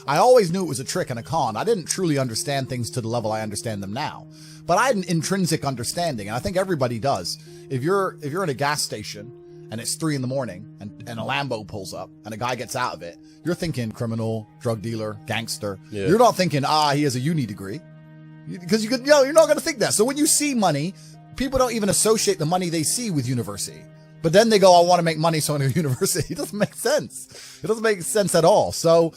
I always knew it was a trick and a con. I didn't truly understand things to the level I understand them now, but I had an intrinsic understanding, and I think everybody does. If you're in a gas station and it's 3 a.m. and a Lambo pulls up and a guy gets out of it, you're thinking criminal, drug dealer, gangster. Yeah. You're not thinking, he has a uni degree, because you're not going to think that. So when you see money, people don't even associate the money they see with university. But then they go, I want to make money, so I go to university. It doesn't make sense. It doesn't make sense at all. So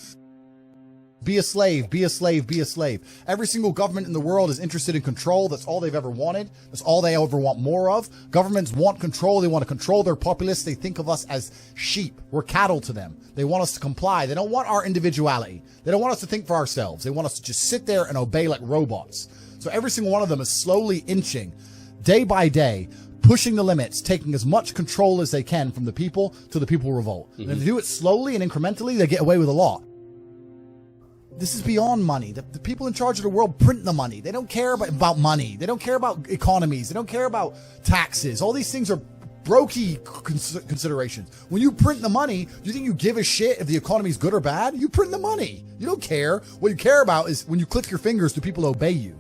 be a slave, be a slave, be a slave. Every single government in the world is interested in control. That's all they've ever wanted. That's all they ever want more of. Governments want control. They want to control their populace. They think of us as sheep. We're cattle to them. They want us to comply. They don't want our individuality. They don't want us to think for ourselves. They want us to just sit there and obey like robots. So every single one of them is slowly inching, day by day, pushing the limits, taking as much control as they can from the people till the people revolt. And if they do it slowly and incrementally, they get away with a lot. This is beyond money. The people in charge of the world print the money. They don't care about money. They don't care about economies. They don't care about taxes. All these things are brokey considerations. When you print the money, do you think you give a shit if the economy's good or bad? You print the money. You don't care. What you care about is when you click your fingers, do people obey you?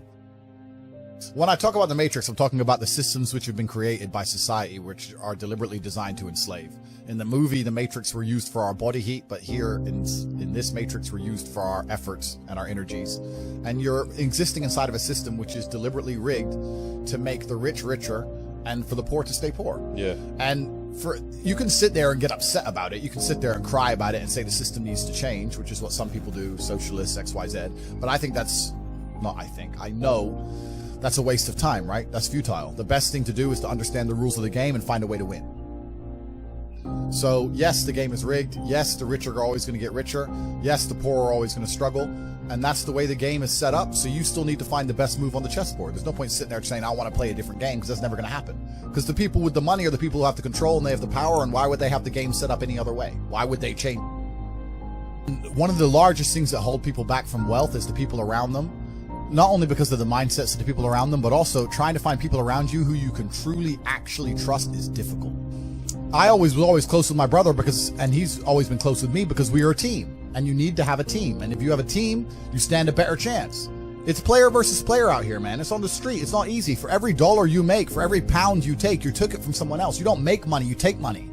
When I talk about the Matrix, I'm talking about the systems which have been created by society, which are deliberately designed to enslave. In the movie, the Matrix were used for our body heat, but here in this Matrix, we're used for our efforts and our energies. And you're existing inside of a system which is deliberately rigged to make the rich richer and for the poor to stay poor. Yeah. And you can sit there and get upset about it. You can sit there and cry about it and say the system needs to change, which is what some people do, socialists, XYZ. But I think I know that's a waste of time, right? That's futile. The best thing to do is to understand the rules of the game and find a way to win. So yes, the game is rigged. Yes, the rich are always going to get richer. Yes, the poor are always going to struggle. And that's the way the game is set up. So you still need to find the best move on the chessboard. There's no point sitting there saying, I want to play a different game, because that's never going to happen. Because the people with the money are the people who have the control and they have the power. And why would they have the game set up any other way? Why would they change? One of the largest things that hold people back from wealth is the people around them. Not only because of the mindsets of the people around them, but also trying to find people around you who you can truly actually trust is difficult. I was always close with my brother and he's always been close with me because we are a team, and you need to have a team. And if you have a team, you stand a better chance. It's player versus player out here, man. It's on the street. It's not easy. For every dollar you make, for every pound you take, you took it from someone else. You don't make money, you take money.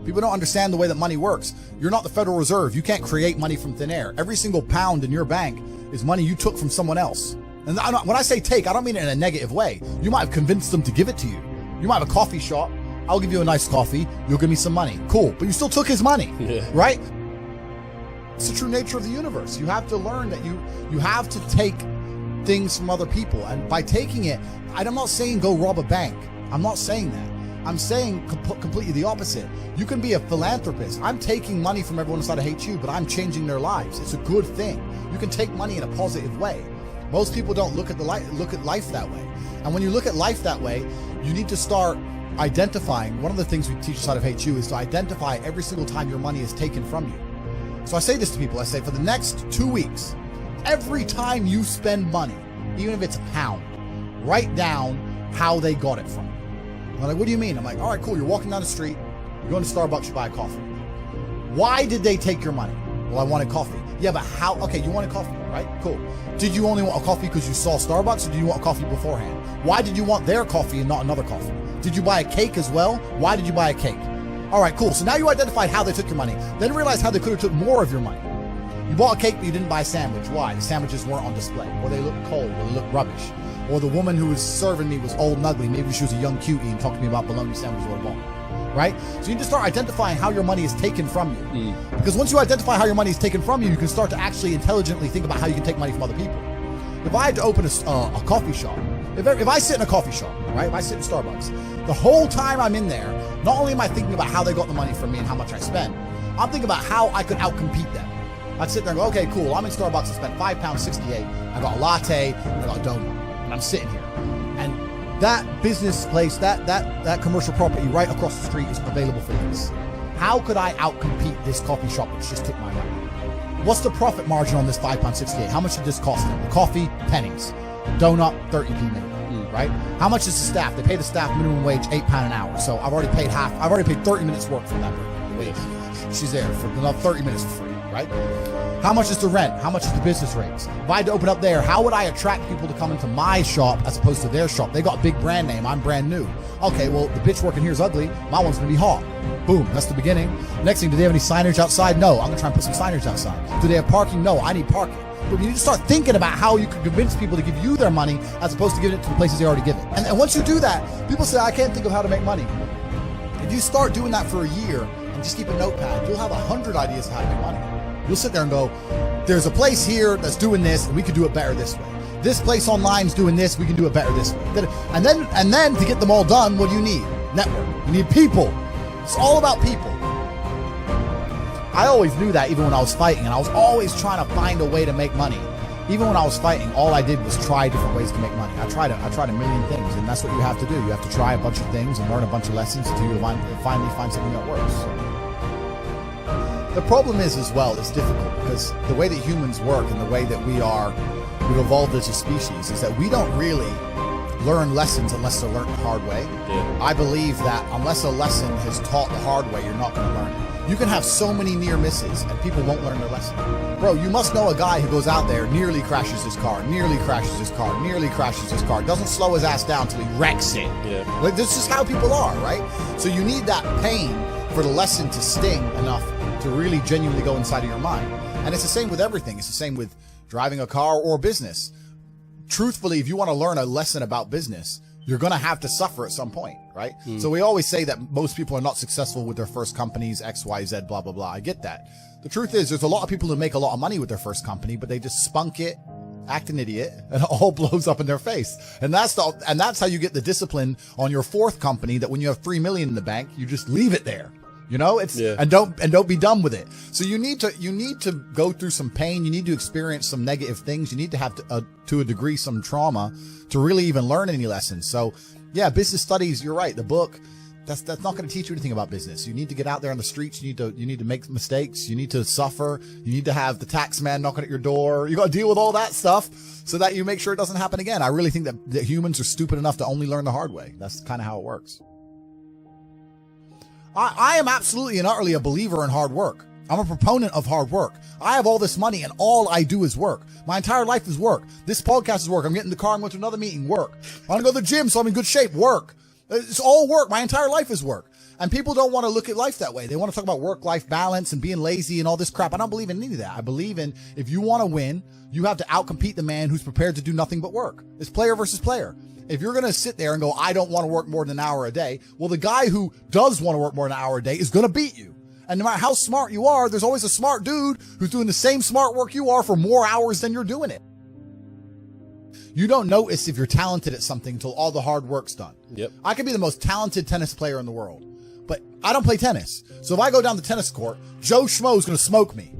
People don't understand the way that money works. You're not the Federal Reserve. You can't create money from thin air. Every single pound in your bank is money you took from someone else. And when I say take, I don't mean it in a negative way. You might have convinced them to give it to you. You might have a coffee shop. I'll give you a nice coffee. You'll give me some money. Cool. But you still took his money, right? It's the true nature of the universe. You have to learn that you have to take things from other people. And by taking it, I'm not saying go rob a bank. I'm not saying that. I'm saying completely the opposite. You can be a philanthropist. I'm taking money from everyone inside of HU, but I'm changing their lives. It's a good thing. You can take money in a positive way. Most people don't look at life that way. And when you look at life that way, you need to start identifying. One of the things we teach inside of HU is to identify every single time your money is taken from you. So I say this to people. I say, for the next 2 weeks, every time you spend money, even if it's a pound, write down how they got it from you. They're like, what do you mean? I'm like, all right, cool. You're walking down the street. You're going to Starbucks. You buy a coffee. Why did they take your money? Well, I wanted coffee. Yeah, but how? Okay, you wanted coffee, right? Cool. Did you only want a coffee because you saw Starbucks, or did you want a coffee beforehand? Why did you want their coffee and not another coffee? Did you buy a cake as well? Why did you buy a cake? All right, cool. So now you identified how they took your money. Then realize how they could have took more of your money. You bought a cake, but you didn't buy a sandwich. Why? The sandwiches weren't on display, or they looked cold, or they looked rubbish. Or the woman who was serving me was old and ugly. Maybe she was a young cutie and talked to me about bologna sandwiches or a bone. Right? So you need to start identifying how your money is taken from you. Because once you identify how your money is taken from you, you can start to actually intelligently think about how you can take money from other people. If I had to open a coffee shop, if I sit in a coffee shop, right? If I sit in Starbucks, the whole time I'm in there, not only am I thinking about how they got the money from me and how much I spend, I'm thinking about how I could outcompete them. I'd sit there and go, okay, cool. I'm in Starbucks. I spent £5.68. I got a latte and I got a donut, and I'm sitting here. And that business place, that commercial property right across the street is available for this. How could I outcompete this coffee shop which just took my money? What's the profit margin on this £5.68? How much did this cost them? The coffee, pennies. Donut, 30p minimum, right? How much is the staff? They pay the staff minimum wage £8 an hour. So I've already paid 30 minutes work for that wage. She's there for another 30 minutes for free. right? How much is the rent? How much is the business rates? If I had to open up there, how would I attract people to come into my shop as opposed to their shop? They got a big brand name. I'm brand new. Okay, well, the bitch working here is ugly. My one's going to be hot. Boom. That's the beginning. Next thing, do they have any signage outside? No. I'm going to try and put some signage outside. Do they have parking? No. I need parking. But you need to start thinking about how you can convince people to give you their money as opposed to giving it to the places they already give it. And once you do that, people say, I can't think of how to make money. If you start doing that for a year and just keep a notepad, you'll have 100 ideas of how to make money. You'll sit there and go, there's a place here that's doing this, and we could do it better this way. This place online is doing this, we can do it better this way. And then to get them all done, what do you need? Network. You need people. It's all about people. I always knew that even when I was fighting, and I was always trying to find a way to make money. Even when I was fighting, all I did was try different ways to make money. I tried a million things, and that's what you have to do. You have to try a bunch of things and learn a bunch of lessons until you finally find something that works. The problem is as well, it's difficult because the way that humans work and the way that we've evolved as a species is that we don't really learn lessons unless they're learned the hard way. Yeah. I believe that unless a lesson is taught the hard way, you're not going to learn it. You can have so many near misses and people won't learn their lesson. Bro, you must know a guy who goes out there, nearly crashes his car, doesn't slow his ass down till he wrecks it. Yeah. Like, this is how people are, right? So you need that pain for the lesson to sting enough to really genuinely go inside of your mind. And it's the same with everything. It's the same with driving a car or business. Truthfully, if you want to learn a lesson about business, you're going to have to suffer at some point, right? So we always say that most people are not successful with their first companies, X, Y, Z, blah, blah, blah. I get that. The truth is there's a lot of people who make a lot of money with their first company, but they just spunk it, act an idiot, and it all blows up in their face. And that's how you get the discipline on your fourth company that when you have $3 million in the bank, you just leave it there. You know, and don't be done with it. So you need to go through some pain. You need to experience some negative things. You need to have to a degree some trauma to really even learn any lessons. So yeah, business studies, you're right. The book, that's not going to teach you anything about business. You need to get out there on the streets. You need to make mistakes. You need to suffer. You need to have the tax man knocking at your door. You got to deal with all that stuff so that you make sure it doesn't happen again. I really think that humans are stupid enough to only learn the hard way. That's kind of how it works. I am absolutely and utterly a believer in hard work. I'm a proponent of hard work. I have all this money and all I do is work. My entire life is work. This podcast is work. I'm getting in the car and going to another meeting, work. I want to go to the gym so I'm in good shape, work. It's all work. My entire life is work. And people don't want to look at life that way. They want to talk about work-life balance and being lazy and all this crap. I don't believe in any of that. I believe in if you want to win, you have to outcompete the man who's prepared to do nothing but work. It's player versus player. If you're going to sit there and go, I don't want to work more than an hour a day, well, the guy who does want to work more than an hour a day is going to beat you. And no matter how smart you are, there's always a smart dude who's doing the same smart work you are for more hours than you're doing it. You don't notice if you're talented at something until all the hard work's done. Yep. I could be the most talented tennis player in the world, but I don't play tennis. So if I go down the tennis court, Joe Schmo is going to smoke me.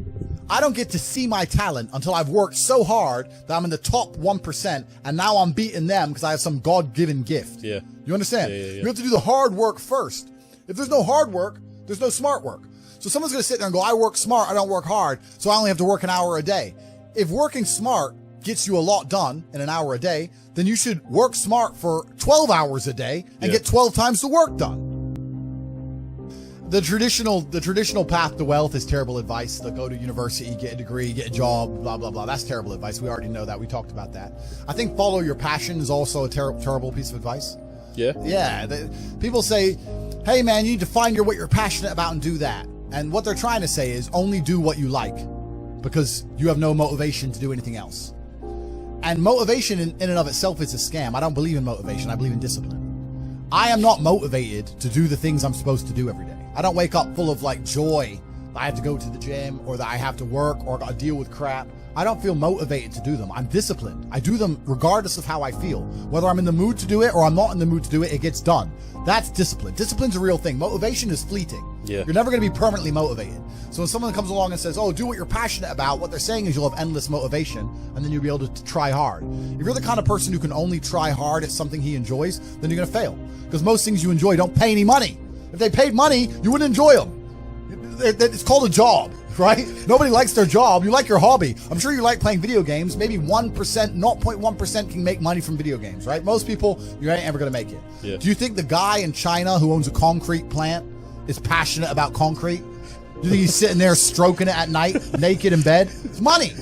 I don't get to see my talent until I've worked so hard that I'm in the top 1%, and now I'm beating them because I have some God-given gift. Yeah. You understand? Yeah. You have to do the hard work first. If there's no hard work, there's no smart work. So someone's going to sit there and go, I work smart, I don't work hard, so I only have to work an hour a day. If working smart gets you a lot done in an hour a day, then you should work smart for 12 hours a day and get 12 times the work done. The traditional path to wealth is terrible advice. To go to university, get a degree, get a job, blah, blah, blah. That's terrible advice. We already know that. We talked about that. I think follow your passion is also a terrible piece of advice. Yeah. Yeah. People say, hey man, you need to find what you're passionate about and do that. And what they're trying to say is only do what you like because you have no motivation to do anything else. And motivation in and of itself is a scam. I don't believe in motivation. I believe in discipline. I am not motivated to do the things I'm supposed to do every day. I don't wake up full of like joy that I have to go to the gym or that I have to work or got to deal with crap. I don't feel motivated to do them. I'm disciplined. I do them regardless of how I feel. Whether I'm in the mood to do it or I'm not in the mood to do it, it gets done. That's discipline. Discipline's a real thing. Motivation is fleeting. Yeah. You're never going to be permanently motivated. So when someone comes along and says, oh, do what you're passionate about, what they're saying is you'll have endless motivation and then you'll be able to try hard. If you're the kind of person who can only try hard at something he enjoys, then you're going to fail. Because most things you enjoy don't pay any money. If they paid money, you wouldn't enjoy them. It's called a job, right? Nobody likes their job. You like your hobby. I'm sure you like playing video games. Maybe 1%, 0.1% can make money from video games, right? Most people, you ain't ever going to make it. Yeah. Do you think the guy in China who owns a concrete plant is passionate about concrete? You think he's sitting there stroking it at night, naked in bed? It's money.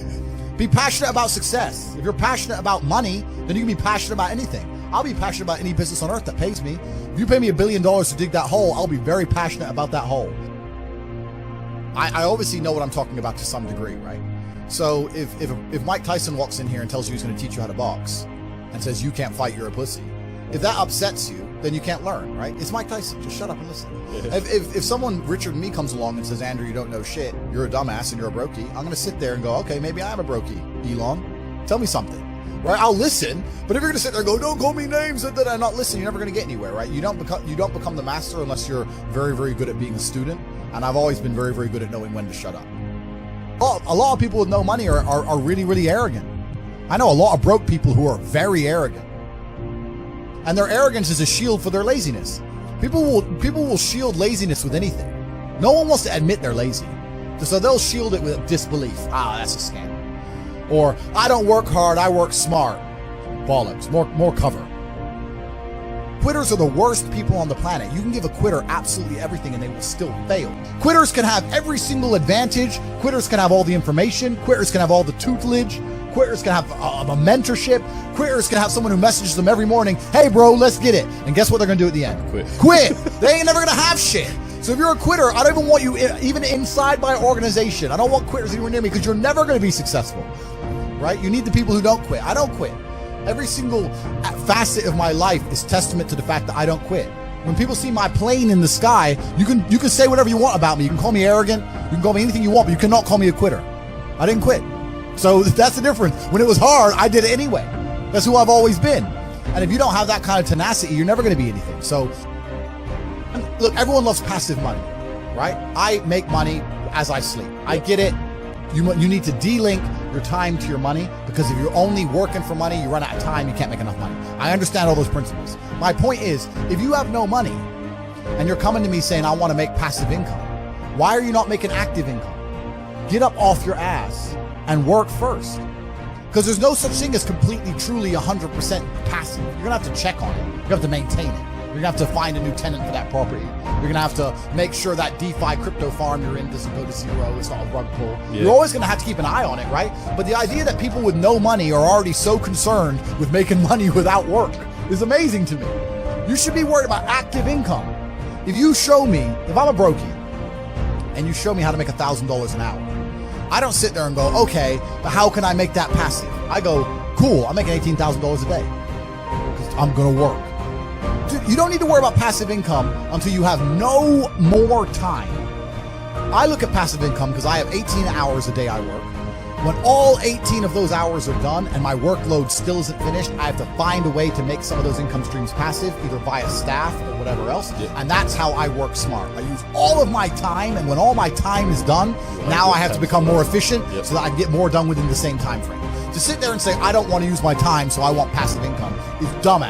Be passionate about success. If you're passionate about money, then you can be passionate about anything. I'll be passionate about any business on earth that pays me. If you pay me $1 billion to dig that hole, I'll be very passionate about that hole. I obviously know what I'm talking about to some degree, right? So if Mike Tyson walks in here and tells you he's going to teach you how to box and says you can't fight, you're a pussy, if that upsets you, then you can't learn, right? It's Mike Tyson. Just shut up and listen. If someone, Richard and me, comes along and says, Andrew, you don't know shit, you're a dumbass and you're a brokey, I'm going to sit there and go, okay, maybe I am a brokey, Elon. Tell me something, right? I'll listen. But if you're going to sit there and go, don't call me names and then I not listen, you're never going to get anywhere, right? You don't become the master unless you're very, very good at being a student. And I've always been very, very good at knowing when to shut up. A lot of people with no money are really, really arrogant. I know a lot of broke people who are very arrogant. And their arrogance is a shield for their laziness. People will shield laziness with anything. No one wants to admit they're lazy. So they'll shield it with disbelief. That's a scam. Or, I don't work hard, I work smart. Bollocks, more cover. Quitters are the worst people on the planet. You can give a quitter absolutely everything and they will still fail. Quitters can have every single advantage. Quitters can have all the information. Quitters can have all the tutelage. Quitters can have a mentorship. Quitters can have someone who messages them every morning, hey bro, let's get it. And guess what they're gonna do at the end? Quit. They ain't never gonna have shit. So if you're a quitter, I don't even want you even inside my organization. I don't want quitters anywhere near me because you're never gonna be successful, right? You need the people who don't quit. I don't quit. Every single facet of my life is testament to the fact that I don't quit. When people see my plane in the sky, you can say whatever you want about me. You can call me arrogant. You can call me anything you want, but you cannot call me a quitter. I didn't quit. So that's the difference. When it was hard, I did it anyway. That's who I've always been. And if you don't have that kind of tenacity, you're never going to be anything. So look, everyone loves passive money, right? I make money as I sleep. I get it. You need to de-link your time to your money, because if you're only working for money, you run out of time, you can't make enough money. I understand all those principles. My point is, if you have no money and you're coming to me saying, I want to make passive income, why are you not making active income? Get up off your ass and work first. Because there's no such thing as completely, truly 100% passive. You're going to have to check on it. You're going to have to maintain it. You're going to have to find a new tenant for that property. You're going to have to make sure that DeFi crypto farm you're in doesn't go to zero. It's not a rug pull. Yeah. You're always going to have to keep an eye on it, right? But the idea that people with no money are already so concerned with making money without work is amazing to me. You should be worried about active income. If you show me, if I'm a brokey, and you show me how to make $1,000 an hour, I don't sit there and go, okay, but how can I make that passive? I go, cool, I'm making $18,000 a day because I'm going to work. Dude, you don't need to worry about passive income until you have no more time. I look at passive income because I have 18 hours a day I work. When all 18 of those hours are done and my workload still isn't finished, I have to find a way to make some of those income streams passive, either via staff or whatever else. Yeah. And that's how I work smart. I use all of my time, and when all my time is done, now I have to become more efficient so that I can get more done within the same time frame. To sit there and say, I don't want to use my time, so I want passive income, is dumb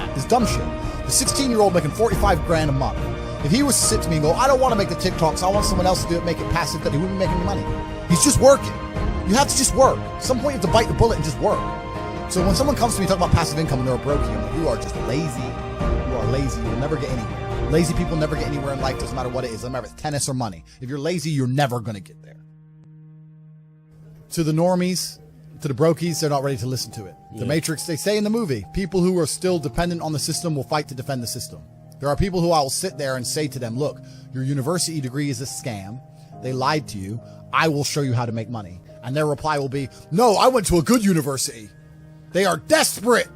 shit. The 16-year-old making 45 grand a month, if he was to sit to me and go, I don't want to make the TikToks, I want someone else to do it, make it passive, that he wouldn't be making any money. He's just working. You have to just work. At some point you have to bite the bullet and just work. So when someone comes to me talking about passive income and they're a brokey, I'm like, you are just lazy. You are lazy. You'll never get anywhere. Lazy people never get anywhere in life, doesn't matter what it is. Doesn't matter if it's tennis or money. If you're lazy, you're never going to get there. To the normies, to the brokies, they're not ready to listen to it. Yeah. The Matrix, they say in the movie, people who are still dependent on the system will fight to defend the system. There are people who I will sit there and say to them, look, your university degree is a scam. They lied to you. I will show you how to make money. And their reply will be, no, I went to a good university. They are desperate.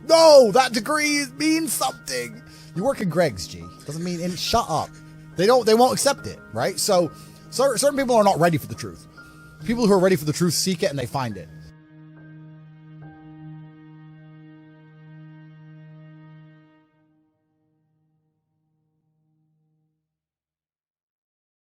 No, that degree means something. You work in Greg's, G. Doesn't mean, and shut up. They won't accept it, right? So certain people are not ready for the truth. People who are ready for the truth seek it and they find it.